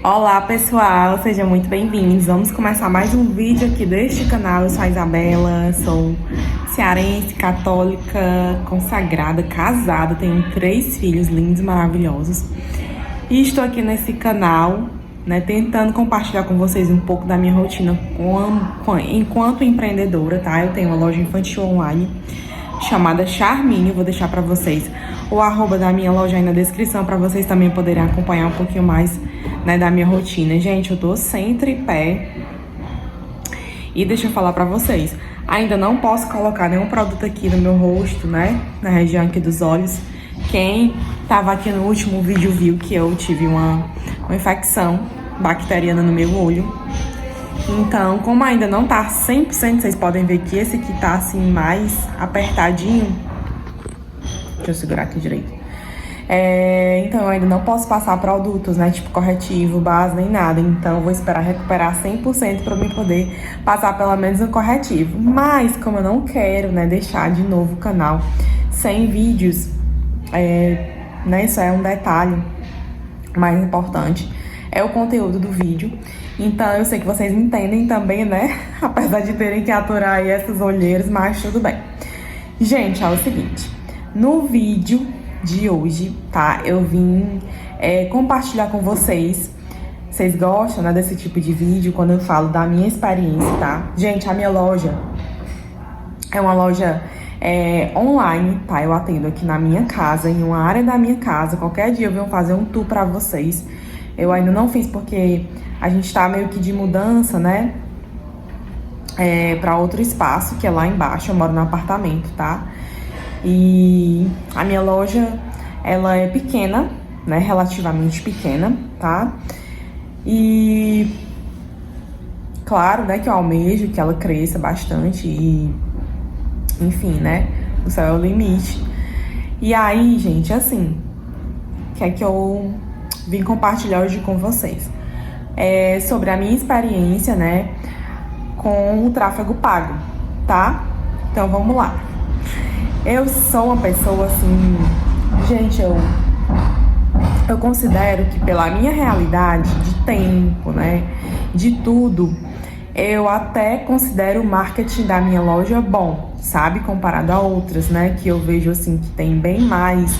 Olá pessoal, sejam muito bem-vindos. Vamos começar mais um vídeo aqui deste canal. Eu sou a Isabela, sou cearense, católica, consagrada, casada, tenho 3 filhos lindos, maravilhosos. E estou aqui nesse canal, tentando compartilhar com vocês um pouco da minha rotina enquanto empreendedora, tá? Eu tenho uma loja infantil online chamada Charminho, vou deixar para vocês o arroba da minha loja aí na descrição para vocês também poderem acompanhar um pouquinho mais, da minha rotina. Gente, eu tô sem tripé e deixa eu falar para vocês, ainda não posso colocar nenhum produto aqui no meu rosto, na região aqui dos olhos. Quem tava aqui no último vídeo viu que eu tive uma infecção bacteriana no meu olho. Então, como ainda não tá 100%, vocês podem ver que esse aqui tá assim mais apertadinho. Deixa eu segurar aqui direito. Então, eu ainda não posso passar produtos, tipo corretivo, base, nem nada. Então, eu vou esperar recuperar 100% para eu poder passar pelo menos um corretivo. Mas, como eu não quero, deixar de novo o canal sem vídeos, isso é um detalhe mais importante. É o conteúdo do vídeo. Então, eu sei que vocês entendem também, apesar de terem que aturar aí essas olheiras, mas tudo bem. Gente, é o seguinte. No vídeo de hoje, tá? Eu vim compartilhar com vocês. Vocês gostam, desse tipo de vídeo, quando eu falo da minha experiência, tá? Gente, a minha loja é uma loja online, tá? Eu atendo aqui na minha casa, em uma área da minha casa. Qualquer dia eu venho fazer um tour pra vocês. Eu ainda não fiz porque a gente tá meio que de mudança, pra outro espaço, que é lá embaixo. Eu moro no apartamento, tá? E a minha loja, ela é pequena, relativamente pequena, tá? E claro, que eu almejo que ela cresça bastante e, enfim, o céu é o limite. E aí, gente, assim, que é que eu vim compartilhar hoje com vocês sobre a minha experiência, com o tráfego pago, tá? Então, vamos lá. Eu sou uma pessoa, assim, gente, eu considero que pela minha realidade de tempo, de tudo, eu até considero o marketing da minha loja bom, sabe? Comparado a outras, que eu vejo, assim, que tem bem mais,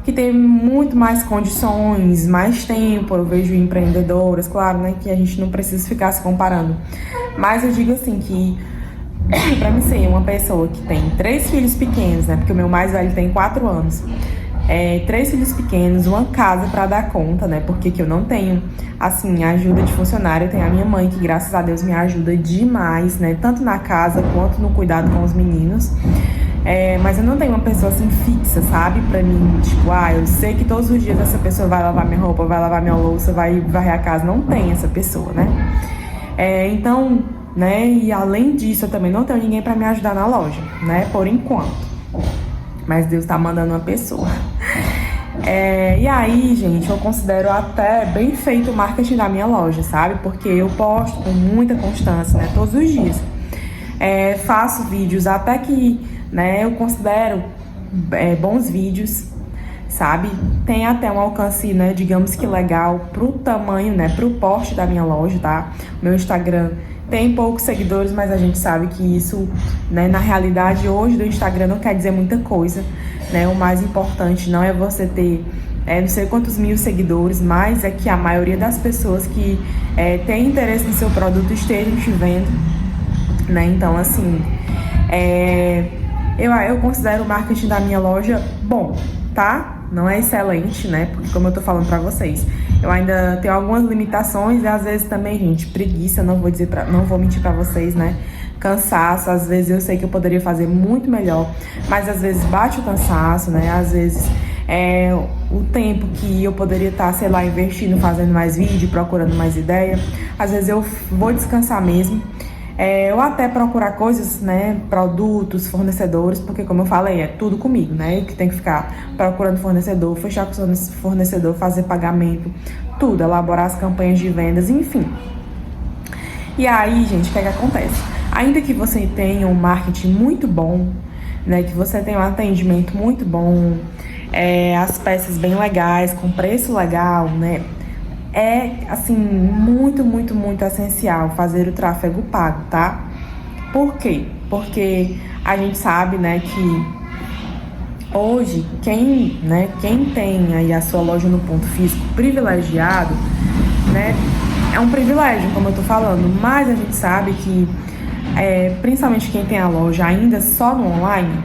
que tem muito mais condições, mais tempo. Eu vejo empreendedoras, claro, que a gente não precisa ficar se comparando. Mas eu digo assim que pra mim ser uma pessoa que tem 3 filhos pequenos, porque o meu mais velho tem 4 anos, 3 filhos pequenos, uma casa pra dar conta, porque que eu não tenho, assim, ajuda de funcionário. Eu tenho a minha mãe, que graças a Deus me ajuda demais, tanto na casa quanto no cuidado com os meninos. Mas eu não tenho uma pessoa assim fixa, sabe? Pra mim, tipo, eu sei que todos os dias essa pessoa vai lavar minha roupa, vai lavar minha louça, vai varrer a casa. Não tem essa pessoa, então, e além disso, eu também não tenho ninguém pra me ajudar na loja, por enquanto. Mas Deus tá mandando uma pessoa. E aí, gente, eu considero até bem feito o marketing da minha loja, sabe? Porque eu posto com muita constância, todos os dias. Faço vídeos até que, eu considero bons vídeos, sabe? Tem até um alcance, digamos que legal pro tamanho, pro porte da minha loja, tá? Meu Instagram tem poucos seguidores, mas a gente sabe que isso, na realidade hoje do Instagram não quer dizer muita coisa, O mais importante não é você ter não sei quantos mil seguidores, mas é que a maioria das pessoas que tem interesse no seu produto estejam te vendo, Então, assim, eu considero o marketing da minha loja bom, tá? Não é excelente, porque como eu tô falando pra vocês, eu ainda tenho algumas limitações e às vezes também, gente, preguiça, não vou mentir pra vocês, Cansaço, às vezes eu sei que eu poderia fazer muito melhor, mas às vezes bate o cansaço, Às vezes o tempo que eu poderia estar, sei lá, investindo, fazendo mais vídeo, procurando mais ideia, às vezes eu vou descansar mesmo. Eu até procurar coisas, produtos, fornecedores, porque como eu falei, é tudo comigo, Eu que tenho que ficar procurando fornecedor, fechar com o fornecedor, fazer pagamento, tudo, elaborar as campanhas de vendas, enfim. E aí, gente, o que é que acontece? Ainda que você tenha um marketing muito bom, que você tenha um atendimento muito bom, as peças bem legais, com preço legal, é, assim, muito, muito, muito essencial fazer o tráfego pago, tá? Por quê? Porque a gente sabe, né, que hoje, quem tem aí a sua loja no ponto físico privilegiado, né, é um privilégio, como eu tô falando, mas a gente sabe que, principalmente quem tem a loja ainda só no online,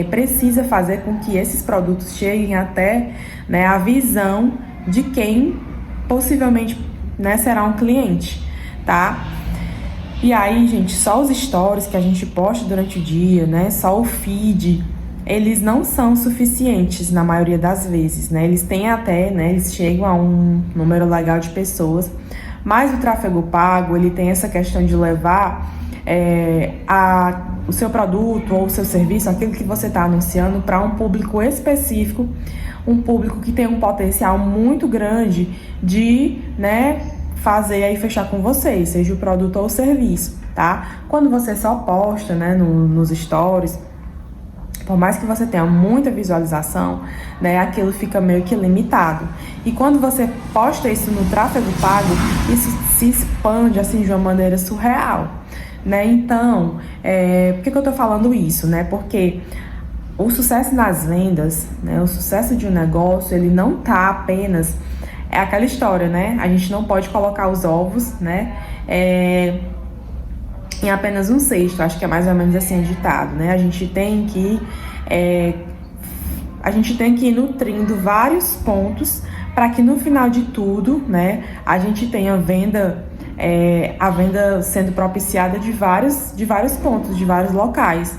precisa fazer com que esses produtos cheguem até, né, a visão de quem possivelmente, né, será um cliente, tá? E aí, gente, só os stories que a gente posta durante o dia, né, só o feed, eles não são suficientes na maioria das vezes, né? Eles têm até, né, eles chegam a um número legal de pessoas, mas o tráfego pago, ele tem essa questão de levar o seu produto ou o seu serviço, aquilo que você está anunciando, para um público específico, um público que tem um potencial muito grande de, né, fazer aí fechar com você, seja o produto ou o serviço, tá? Quando você só posta, né, nos stories, por mais que você tenha muita visualização, né, aquilo fica meio que limitado. E quando você posta isso no tráfego pago, isso se expande assim de uma maneira surreal, né? Então, por que eu tô falando isso, né? Porque o sucesso nas vendas, né, o sucesso de um negócio, ele não tá apenas... É aquela história, né? A gente não pode colocar os ovos, né, em apenas um cesto. Acho que é mais ou menos assim o ditado, né? A gente tem que ir nutrindo vários pontos para que no final de tudo, né, a gente tenha a venda sendo propiciada de vários pontos, de vários locais,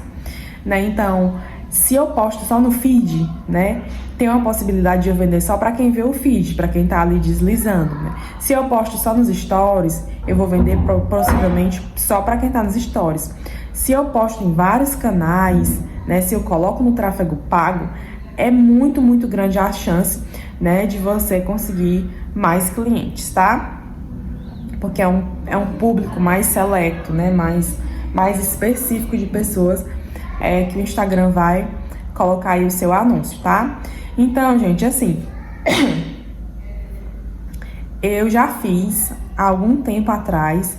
né? Então, se eu posto só no feed, né, tem uma possibilidade de eu vender só para quem vê o feed, para quem tá ali deslizando, né? Se eu posto só nos stories, eu vou vender possivelmente só para quem tá nos stories. Se eu posto em vários canais, né, se eu coloco no tráfego pago, é muito, muito grande a chance, né, de você conseguir mais clientes, tá? Porque é um público mais seleto, né, mais específico de pessoas que o Instagram vai colocar aí o seu anúncio, tá? Então, gente, assim, eu já fiz há algum tempo atrás,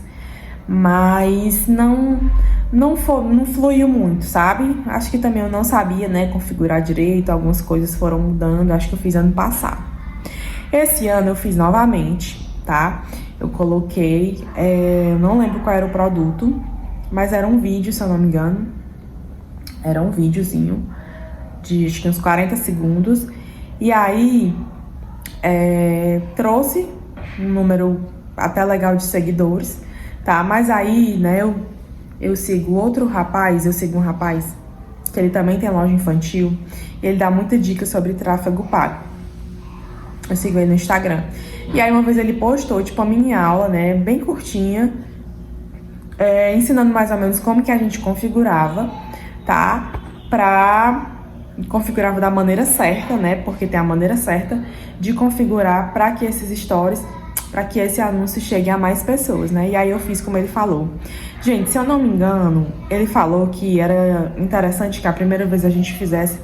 mas não fluiu muito, sabe? Acho que também eu não sabia, né, configurar direito, algumas coisas foram mudando, acho que eu fiz ano passado. Esse ano eu fiz novamente, tá? Eu coloquei, eu não lembro qual era o produto, mas era um vídeo, se eu não me engano. Era um videozinho de acho que uns 40 segundos. E aí trouxe um número até legal de seguidores, tá? Mas aí, né, eu sigo um rapaz que ele também tem loja infantil. E ele dá muita dica sobre tráfego pago. Eu sigo ele no Instagram. E aí uma vez ele postou, tipo, uma mini aula, né, bem curtinha, ensinando mais ou menos como que a gente configurava, tá? Configurava da maneira certa, né? Porque tem a maneira certa de configurar para que esses stories, para que esse anúncio chegue a mais pessoas, né? E aí eu fiz como ele falou. Gente, se eu não me engano, ele falou que era interessante que a primeira vez a gente fizesse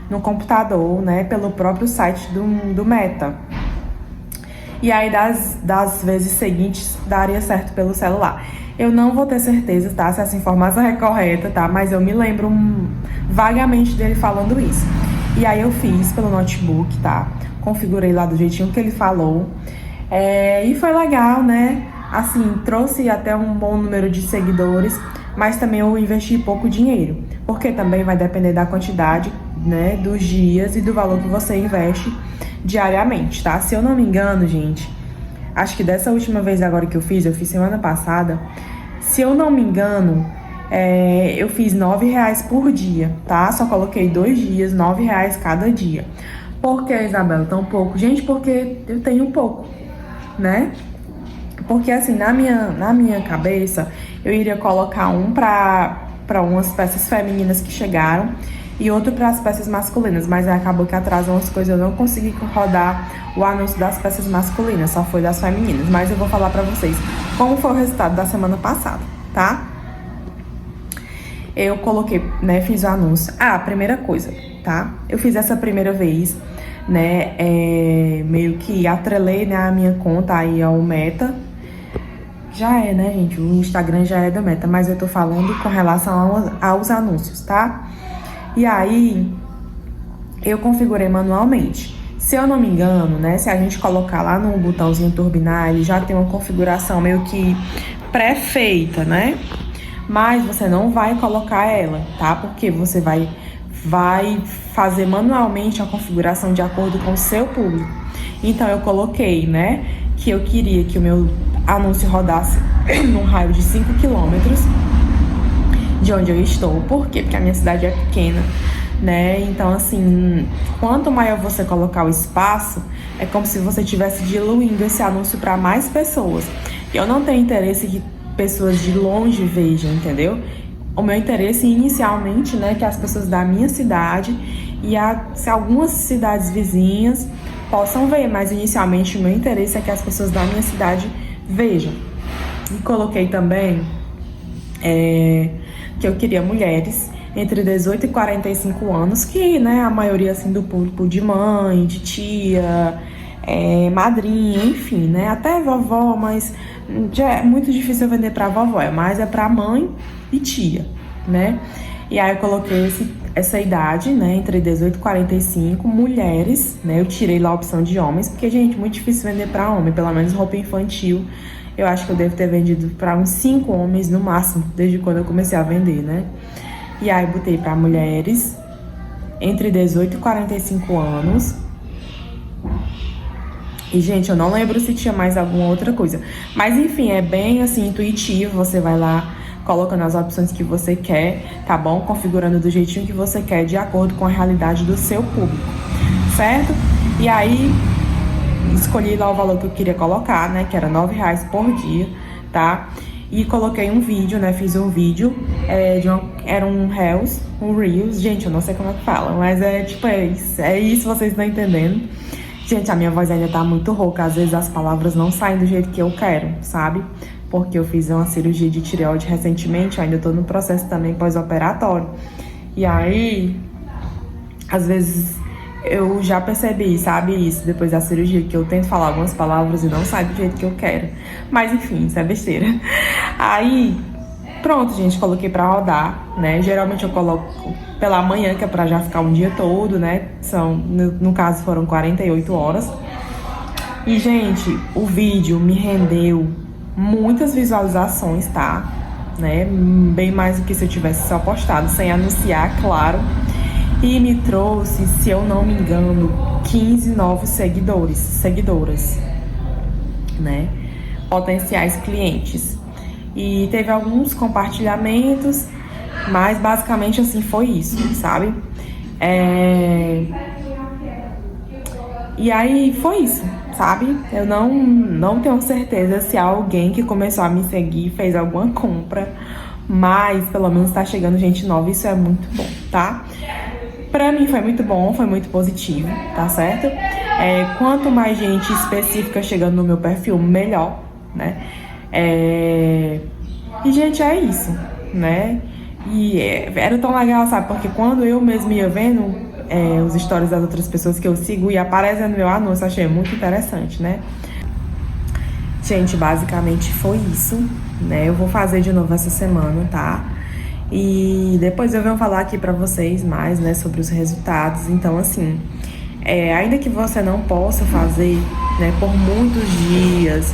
no computador, né? Pelo próprio site do Meta. E aí das vezes seguintes daria certo pelo celular. Eu não vou ter certeza, tá, se essa informação é correta, tá? Mas eu me lembro vagamente dele falando isso. E aí eu fiz pelo notebook, tá? Configurei lá do jeitinho que ele falou. E foi legal, né? Assim, trouxe até um bom número de seguidores, mas também eu investi pouco dinheiro. Porque também vai depender da quantidade, né, dos dias e do valor que você investe diariamente, tá? Se eu não me engano, gente, acho que dessa última vez agora que eu fiz semana passada, se eu não me engano, eu fiz R$9 por dia, tá? Só coloquei 2 dias, R$9 cada dia. Por que, Isabela, tão pouco? Gente, porque eu tenho pouco, né? Porque assim, na minha cabeça, eu iria colocar um para umas peças femininas que chegaram e outro para as peças masculinas, mas aí acabou que atrasou umas coisas, eu não consegui rodar o anúncio das peças masculinas, só foi das femininas. Mas eu vou falar pra vocês como foi o resultado da semana passada, tá? Eu coloquei, né, fiz o anúncio. Primeira coisa, tá? Eu fiz essa primeira vez, né? Meio que atrelei, né, a minha conta aí ao Meta. Já é, né, gente? O Instagram já é da Meta, mas eu tô falando com relação aos anúncios, tá? E aí, eu configurei manualmente. Se eu não me engano, né, se a gente colocar lá no botãozinho turbinar, ele já tem uma configuração meio que pré-feita, né? Mas você não vai colocar ela, tá? Porque você vai fazer manualmente a configuração de acordo com o seu público. Então eu coloquei, né, que eu queria que o meu anúncio rodasse num raio de 5 quilômetros de onde eu estou. Por quê? Porque a minha cidade é pequena, né? Então, assim, quanto maior você colocar o espaço, é como se você estivesse diluindo esse anúncio para mais pessoas. Eu não tenho interesse que pessoas de longe vejam, entendeu? O meu interesse inicialmente, né, é que as pessoas da minha cidade e se algumas cidades vizinhas possam ver, mas inicialmente o meu interesse é que as pessoas da minha cidade vejam. E coloquei também que eu queria mulheres entre 18 e 45 anos, que, né, a maioria, assim, do público de mãe, de tia, madrinha, enfim, né, até vovó, mas já é muito difícil eu vender pra vovó, mas é pra mãe e tia, né. E aí eu coloquei essa idade, né, entre 18 e 45, mulheres, né, eu tirei lá a opção de homens, porque, gente, muito difícil vender pra homem, pelo menos roupa infantil. Eu acho que eu devo ter vendido para uns 5 homens no máximo, desde quando eu comecei a vender, né? E aí botei para mulheres entre 18 e 45 anos. E, gente, eu não lembro se tinha mais alguma outra coisa. Mas, enfim, é bem, assim, intuitivo. Você vai lá colocando as opções que você quer, tá bom? Configurando do jeitinho que você quer, de acordo com a realidade do seu público, certo? E aí escolhi lá o valor que eu queria colocar, né, que era R$9 por dia, tá? E coloquei um vídeo, né, fiz um vídeo, era um Reels, gente, eu não sei como é que fala, mas é isso, vocês estão entendendo. Gente, a minha voz ainda tá muito rouca, às vezes as palavras não saem do jeito que eu quero, sabe? Porque eu fiz uma cirurgia de tireoide recentemente, ainda tô no processo também pós-operatório. E aí, às vezes eu já percebi, sabe, isso depois da cirurgia, que eu tento falar algumas palavras e não sai do jeito que eu quero. Mas enfim, isso é besteira. Aí, pronto, gente, coloquei pra rodar, né? Geralmente eu coloco pela manhã, que é pra já ficar um dia todo, né? No caso, foram 48 horas. E, gente, o vídeo me rendeu muitas visualizações, tá? Né? Bem mais do que se eu tivesse só postado, sem anunciar, claro. E me trouxe, se eu não me engano, 15 novos seguidoras, né? Potenciais clientes. E teve alguns compartilhamentos, mas basicamente assim foi isso, sabe? E aí foi isso, sabe? Eu não tenho certeza se alguém que começou a me seguir fez alguma compra, mas pelo menos tá chegando gente nova, isso é muito bom, tá? Pra mim foi muito bom, foi muito positivo, tá certo? Quanto mais gente específica chegando no meu perfil, melhor, né? E, gente, é isso, né? E era tão legal, sabe? Porque quando eu mesmo ia vendo os stories das outras pessoas que eu sigo e aparecendo no meu anúncio, achei muito interessante, né? Gente, basicamente foi isso, né? Eu vou fazer de novo essa semana, tá? E depois eu venho falar aqui pra vocês mais, né, sobre os resultados. Então, assim, ainda que você não possa fazer, né, por muitos dias,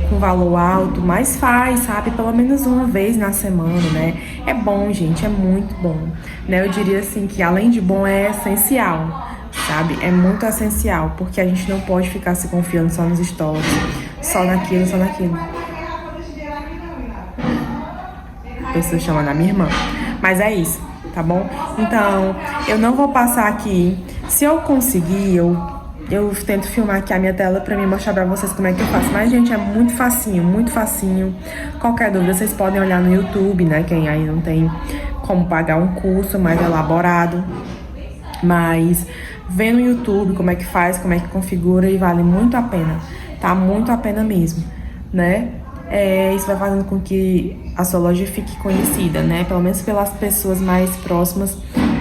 com valor alto, mas faz, sabe, pelo menos uma vez na semana, né? É bom, gente, é muito bom, né? Eu diria assim que além de bom, é essencial, sabe? É muito essencial, porque a gente não pode ficar se confiando só nos stories, só naquilo. Pessoa chamando a minha irmã. Mas é isso, tá bom? Então, eu não vou passar aqui. Se eu conseguir, eu tento filmar aqui a minha tela pra mim mostrar pra vocês como é que eu faço. Mas, gente, é muito facinho, muito facinho. Qualquer dúvida, vocês podem olhar no YouTube, né? Quem aí não tem como pagar um curso mais elaborado. Mas vê no YouTube como é que faz, como é que configura, e vale muito a pena, tá? Muito a pena mesmo, né? Isso vai fazendo com que a sua loja fique conhecida, né? Pelo menos pelas pessoas mais próximas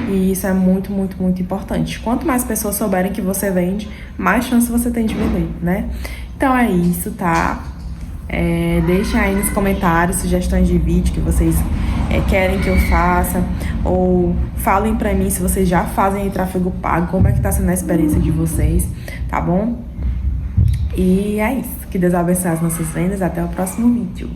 E isso é muito, muito, muito importante. Quanto mais pessoas souberem que você vende, mais chance você tem de vender, né? Então é isso, tá? Deixem aí nos comentários sugestões de vídeo que vocês querem que eu faça, ou falem pra mim se vocês já fazem tráfego pago, como é que tá sendo a experiência de vocês, tá bom? E é isso. Que Deus abençoe as nossas vendas. Até o próximo vídeo.